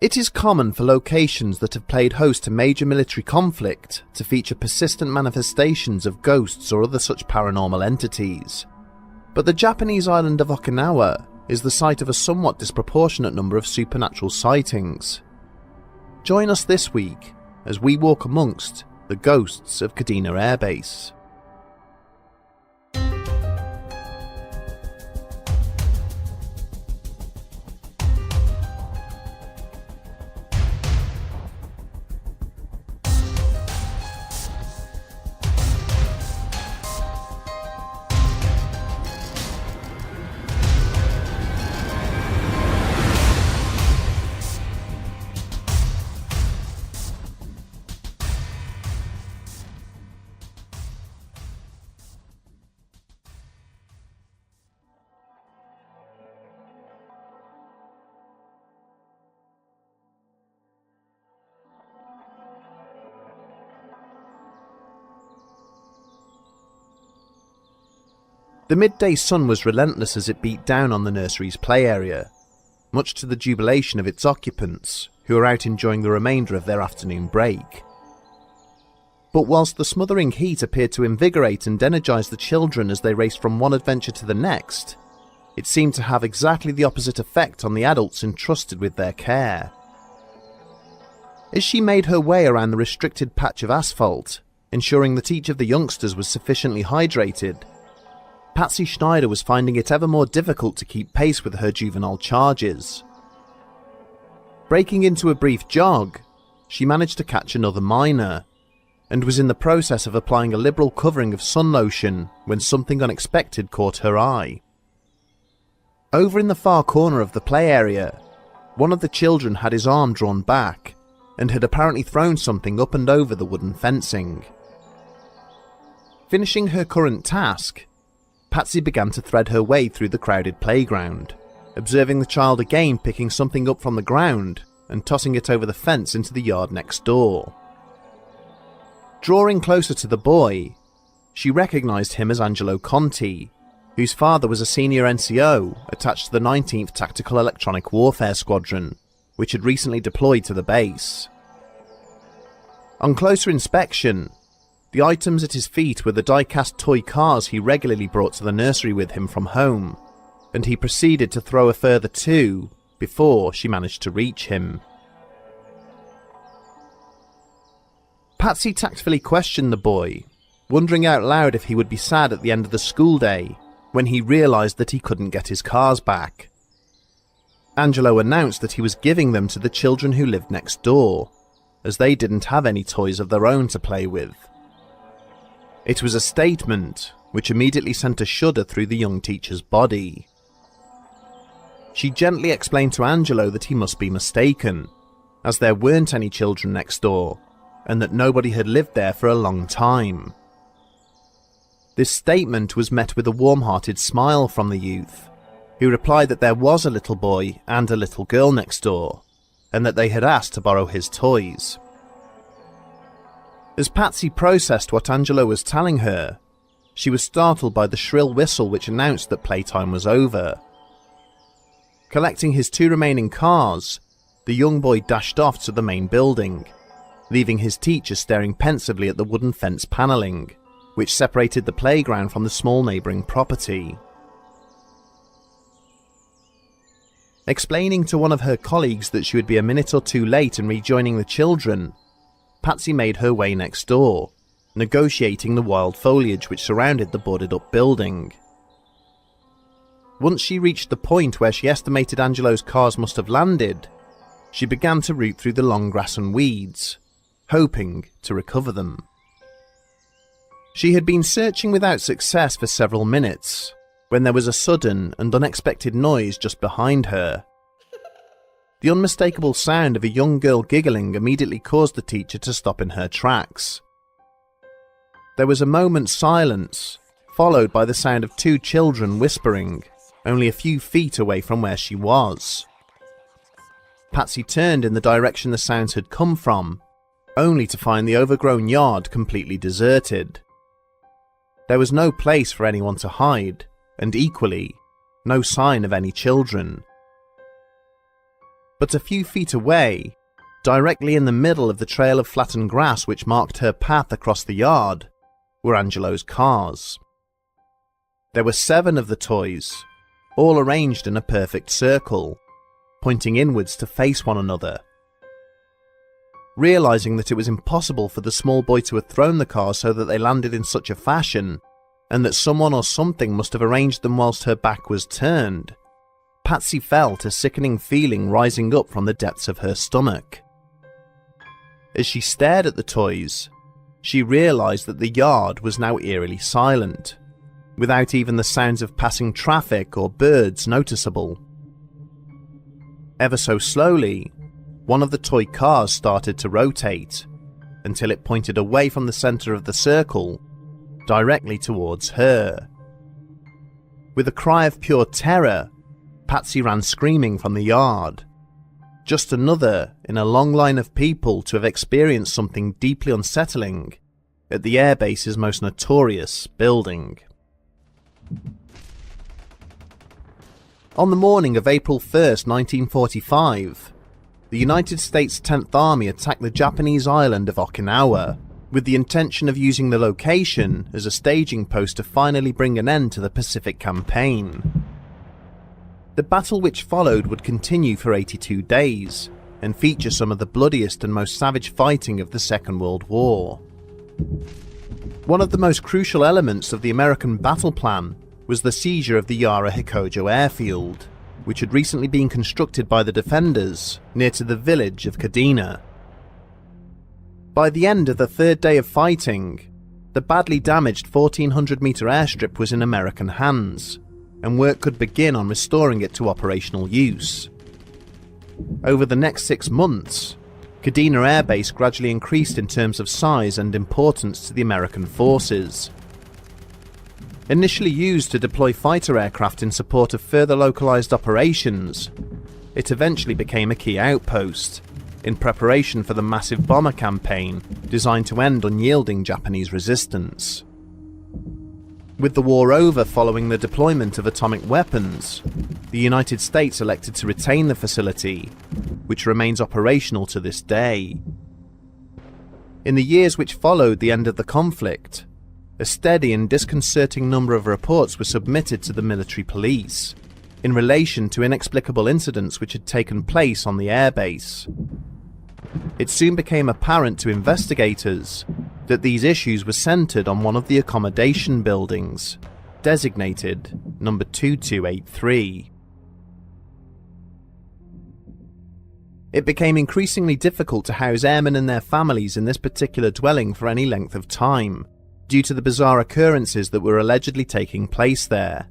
It is common for locations that have played host to major military conflict to feature persistent manifestations of ghosts or other such paranormal entities. But the Japanese island of Okinawa is the site of a somewhat disproportionate number of supernatural sightings. Join us this week as we walk amongst the ghosts of Kadena Airbase. The midday sun was relentless as it beat down on the nursery's play area, much to the jubilation of its occupants, who were out enjoying the remainder of their afternoon break. But whilst the smothering heat appeared to invigorate and energise the children as they raced from one adventure to the next, it seemed to have exactly the opposite effect on the adults entrusted with their care. As she made her way around the restricted patch of asphalt, ensuring that each of the youngsters was sufficiently hydrated, Patsy Schneider was finding it ever more difficult to keep pace with her juvenile charges. Breaking into a brief jog, she managed to catch another minor, and was in the process of applying a liberal covering of sun lotion when something unexpected caught her eye. Over in the far corner of the play area, one of the children had his arm drawn back, and had apparently thrown something up and over the wooden fencing. Finishing her current task, Patsy began to thread her way through the crowded playground, observing the child again picking something up from the ground and tossing it over the fence into the yard next door. Drawing closer to the boy, she recognised him as Angelo Conti, whose father was a senior NCO attached to the 19th Tactical Electronic Warfare Squadron, which had recently deployed to the base. On closer inspection, the items at his feet were the die-cast toy cars he regularly brought to the nursery with him from home, and he proceeded to throw a further two before she managed to reach him. Patsy tactfully questioned the boy, wondering out loud if he would be sad at the end of the school day when he realised that he couldn't get his cars back. Angelo announced that he was giving them to the children who lived next door, as they didn't have any toys of their own to play with. It was a statement which immediately sent a shudder through the young teacher's body. She gently explained to Angelo that he must be mistaken, as there weren't any children next door, and that nobody had lived there for a long time. This statement was met with a warm-hearted smile from the youth, who replied that there was a little boy and a little girl next door, and that they had asked to borrow his toys. As Patsy processed what Angelo was telling her, she was startled by the shrill whistle which announced that playtime was over. Collecting his two remaining cars, the young boy dashed off to the main building, leaving his teacher staring pensively at the wooden fence panelling, which separated the playground from the small neighbouring property. Explaining to one of her colleagues that she would be a minute or two late in rejoining the children, Patsy made her way next door, negotiating the wild foliage which surrounded the boarded-up building. Once she reached the point where she estimated Angelo's cars must have landed, she began to root through the long grass and weeds, hoping to recover them. She had been searching without success for several minutes, when there was a sudden and unexpected noise just behind her. The unmistakable sound of a young girl giggling immediately caused the teacher to stop in her tracks. There was a moment's silence, followed by the sound of two children whispering, only a few feet away from where she was. Patsy turned in the direction the sounds had come from, only to find the overgrown yard completely deserted. There was no place for anyone to hide, and equally, no sign of any children. But a few feet away, directly in the middle of the trail of flattened grass which marked her path across the yard, were Angelo's cars. There were 7 of the toys, all arranged in a perfect circle, pointing inwards to face one another. Realizing that it was impossible for the small boy to have thrown the cars so that they landed in such a fashion, and that someone or something must have arranged them whilst her back was turned, Patsy felt a sickening feeling rising up from the depths of her stomach. As she stared at the toys, she realised that the yard was now eerily silent, without even the sounds of passing traffic or birds noticeable. Ever so slowly, one of the toy cars started to rotate, until it pointed away from the centre of the circle, directly towards her. With a cry of pure terror, Patsy ran screaming from the yard, just another in a long line of people to have experienced something deeply unsettling at the Airbase's most notorious building. On the morning of April 1st, 1945, the United States 10th Army attacked the Japanese island of Okinawa, with the intention of using the location as a staging post to finally bring an end to the Pacific Campaign. The battle which followed would continue for 82 days, and feature some of the bloodiest and most savage fighting of the Second World War. One of the most crucial elements of the American battle plan was the seizure of the Yara Hikojo airfield, which had recently been constructed by the defenders near to the village of Kadena. By the end of the 3rd day of fighting, the badly damaged 1400-metre airstrip was in American hands, and work could begin on restoring it to operational use. Over the next 6 months, Kadena Air Base gradually increased in terms of size and importance to the American forces. Initially used to deploy fighter aircraft in support of further localized operations, it eventually became a key outpost, in preparation for the massive bomber campaign designed to end unyielding Japanese resistance. With the war over following the deployment of atomic weapons, the United States elected to retain the facility, which remains operational to this day. In the years which followed the end of the conflict, a steady and disconcerting number of reports were submitted to the military police in relation to inexplicable incidents which had taken place on the airbase. It soon became apparent to investigators that these issues were centred on one of the accommodation buildings, designated number 2283. It became increasingly difficult to house airmen and their families in this particular dwelling for any length of time, due to the bizarre occurrences that were allegedly taking place there.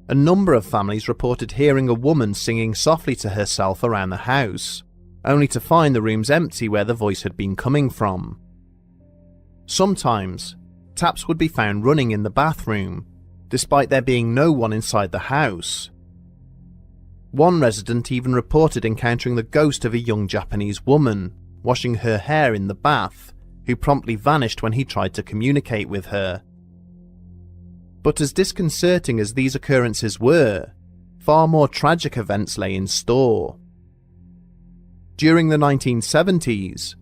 A number of families reported hearing a woman singing softly to herself around the house, only to find the rooms empty where the voice had been coming from. Sometimes, taps would be found running in the bathroom, despite there being no one inside the house. One resident even reported encountering the ghost of a young Japanese woman washing her hair in the bath, who promptly vanished when he tried to communicate with her. But as disconcerting as these occurrences were, far more tragic events lay in store. During the 1970s,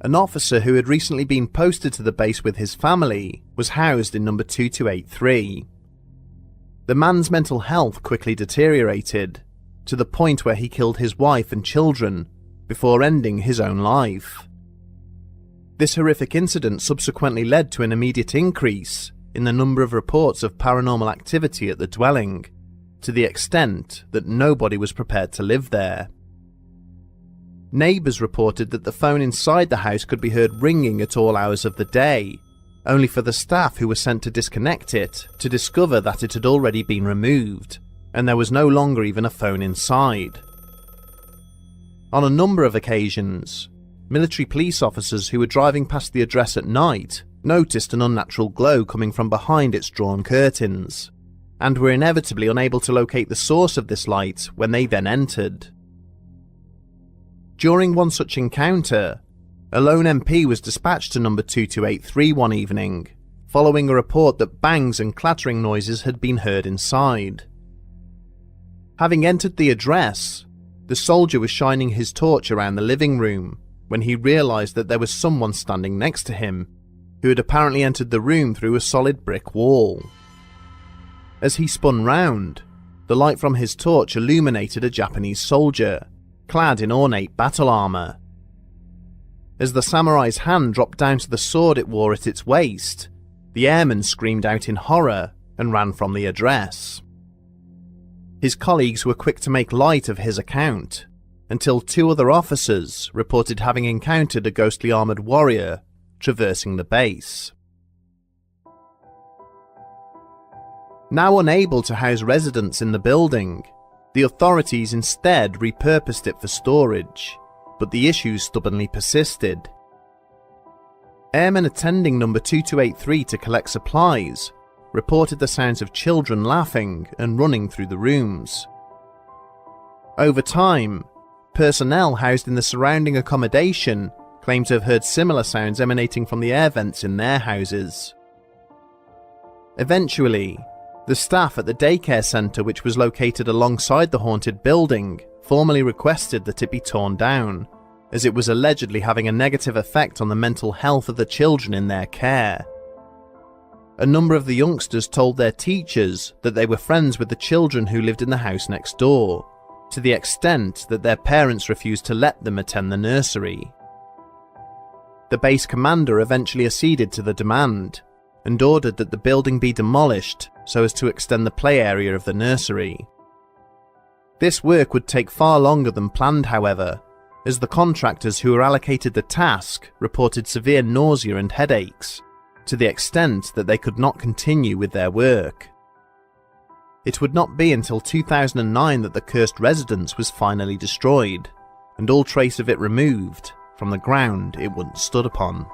an officer who had recently been posted to the base with his family was housed in number 2283. The man's mental health quickly deteriorated, to the point where he killed his wife and children before ending his own life. This horrific incident subsequently led to an immediate increase in the number of reports of paranormal activity at the dwelling, to the extent that nobody was prepared to live there. Neighbours reported that the phone inside the house could be heard ringing at all hours of the day, only for the staff who were sent to disconnect it to discover that it had already been removed, and there was no longer even a phone inside. On a number of occasions, military police officers who were driving past the address at night noticed an unnatural glow coming from behind its drawn curtains, and were inevitably unable to locate the source of this light when they then entered. During one such encounter, a lone MP was dispatched to number 2283 one evening, following a report that bangs and clattering noises had been heard inside. Having entered the address, The soldier was shining his torch around the living room when he realised that there was someone standing next to him, who had apparently entered the room through a solid brick wall. As he spun round, the light from his torch illuminated a Japanese soldier, clad in ornate battle armour. As the samurai's hand dropped down to the sword it wore at its waist, the airman screamed out in horror and ran from the address. His colleagues were quick to make light of his account, until 2 other officers reported having encountered a ghostly armoured warrior traversing the base. Now unable to house residents in the building, the authorities instead repurposed it for storage, but the issues stubbornly persisted. Airmen attending number 2283 to collect supplies reported the sounds of children laughing and running through the rooms. Over time, personnel housed in the surrounding accommodation claimed to have heard similar sounds emanating from the air vents in their houses. Eventually, the staff at the daycare centre, which was located alongside the haunted building, formally requested that it be torn down, as it was allegedly having a negative effect on the mental health of the children in their care. A number of the youngsters told their teachers that they were friends with the children who lived in the house next door, to the extent that their parents refused to let them attend the nursery. The base commander eventually acceded to the demand, and ordered that the building be demolished so as to extend the play area of the nursery. This work would take far longer than planned, however, as the contractors who were allocated the task reported severe nausea and headaches, to the extent that they could not continue with their work. It would not be until 2009 that the cursed residence was finally destroyed, and all trace of it removed from the ground it once stood upon.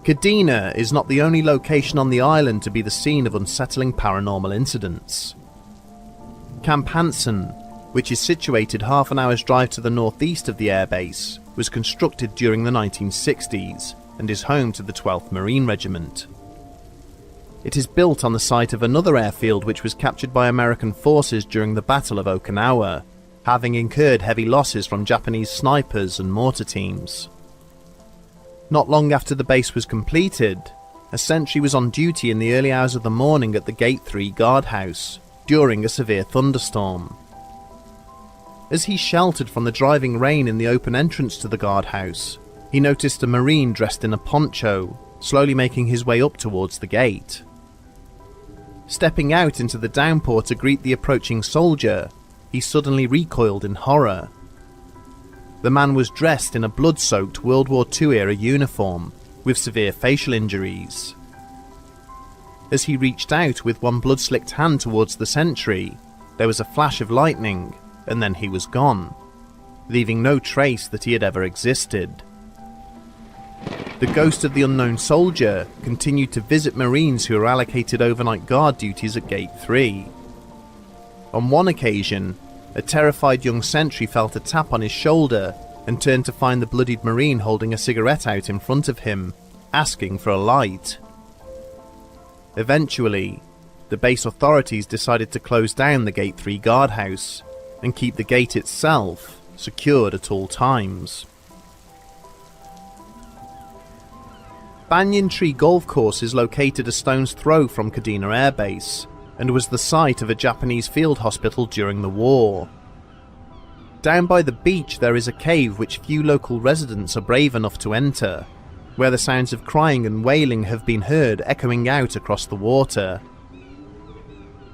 Kadena is not the only location on the island to be the scene of unsettling paranormal incidents. Camp Hansen, which is situated half an hour's drive to the northeast of the airbase, was constructed during the 1960s and is home to the 12th Marine Regiment. It is built on the site of another airfield which was captured by American forces during the Battle of Okinawa, having incurred heavy losses from Japanese snipers and mortar teams. Not long after the base was completed, a sentry was on duty in the early hours of the morning at the Gate 3 guardhouse during a severe thunderstorm. As he sheltered from the driving rain in the open entrance to the guardhouse, he noticed a Marine dressed in a poncho slowly making his way up towards the gate. Stepping out into the downpour to greet the approaching soldier, he suddenly recoiled in horror. The man was dressed in a blood-soaked World War II-era uniform, with severe facial injuries. As he reached out with one blood-slicked hand towards the sentry, there was a flash of lightning, and then he was gone, leaving no trace that he had ever existed. The ghost of the unknown soldier continued to visit Marines who were allocated overnight guard duties at Gate 3. On one occasion, a terrified young sentry felt a tap on his shoulder and turned to find the bloodied Marine holding a cigarette out in front of him, asking for a light. Eventually, the base authorities decided to close down the Gate 3 guardhouse and keep the gate itself secured at all times. Banyan Tree Golf Course is located a stone's throw from Kadena Airbase, and was the site of a Japanese field hospital during the war. Down by the beach there is a cave which few local residents are brave enough to enter, where the sounds of crying and wailing have been heard echoing out across the water.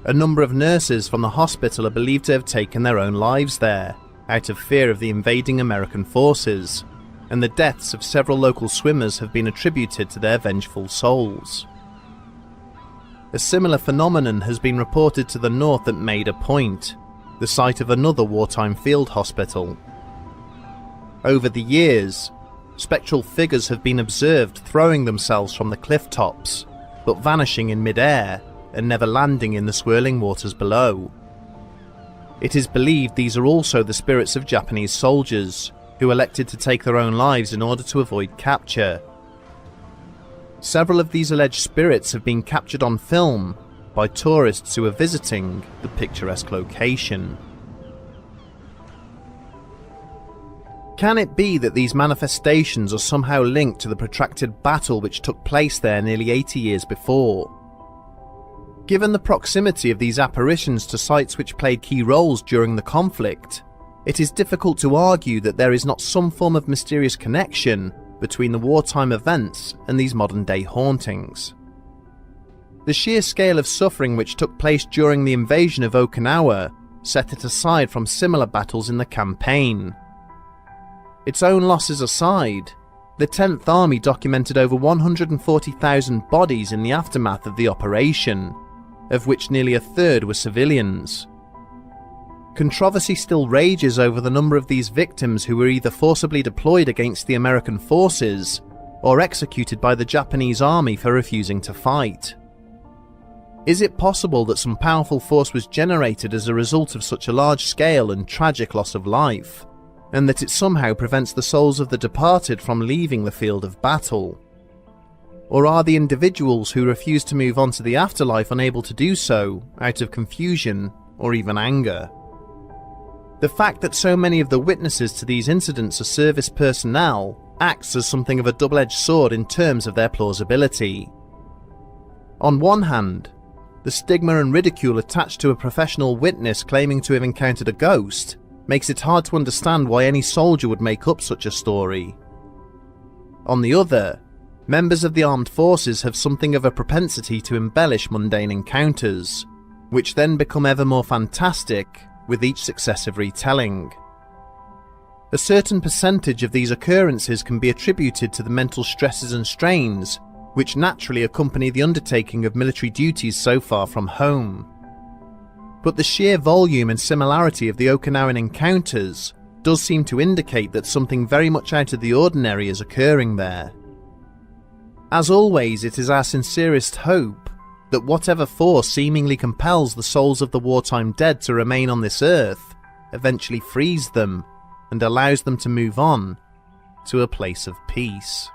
A number of nurses from the hospital are believed to have taken their own lives there, out of fear of the invading American forces, and the deaths of several local swimmers have been attributed to their vengeful souls. A similar phenomenon has been reported to the north at Maida Point, the site of another wartime field hospital. Over the years, spectral figures have been observed throwing themselves from the cliff tops, but vanishing in mid-air and never landing in the swirling waters below. It is believed these are also the spirits of Japanese soldiers, who elected to take their own lives in order to avoid capture. Several of these alleged spirits have been captured on film, by tourists who are visiting the picturesque location. Can it be that these manifestations are somehow linked to the protracted battle which took place there nearly 80 years before? Given the proximity of these apparitions to sites which played key roles during the conflict, it is difficult to argue that there is not some form of mysterious connection between the wartime events and these modern-day hauntings. The sheer scale of suffering which took place during the invasion of Okinawa set it aside from similar battles in the campaign. Its own losses aside, the 10th Army documented over 140,000 bodies in the aftermath of the operation, of which nearly a third were civilians. Controversy still rages over the number of these victims who were either forcibly deployed against the American forces or executed by the Japanese army for refusing to fight. Is it possible that some powerful force was generated as a result of such a large-scale and tragic loss of life, and that it somehow prevents the souls of the departed from leaving the field of battle? Or are the individuals who refuse to move on to the afterlife unable to do so out of confusion or even anger? The fact that so many of the witnesses to these incidents are service personnel acts as something of a double-edged sword in terms of their plausibility. On one hand, the stigma and ridicule attached to a professional witness claiming to have encountered a ghost makes it hard to understand why any soldier would make up such a story. On the other, members of the armed forces have something of a propensity to embellish mundane encounters, which then become ever more fantastic with each successive retelling. A certain percentage of these occurrences can be attributed to the mental stresses and strains which naturally accompany the undertaking of military duties so far from home. But the sheer volume and similarity of the Okinawan encounters does seem to indicate that something very much out of the ordinary is occurring there. As always, it is our sincerest hope that whatever force seemingly compels the souls of the wartime dead to remain on this earth eventually frees them and allows them to move on to a place of peace.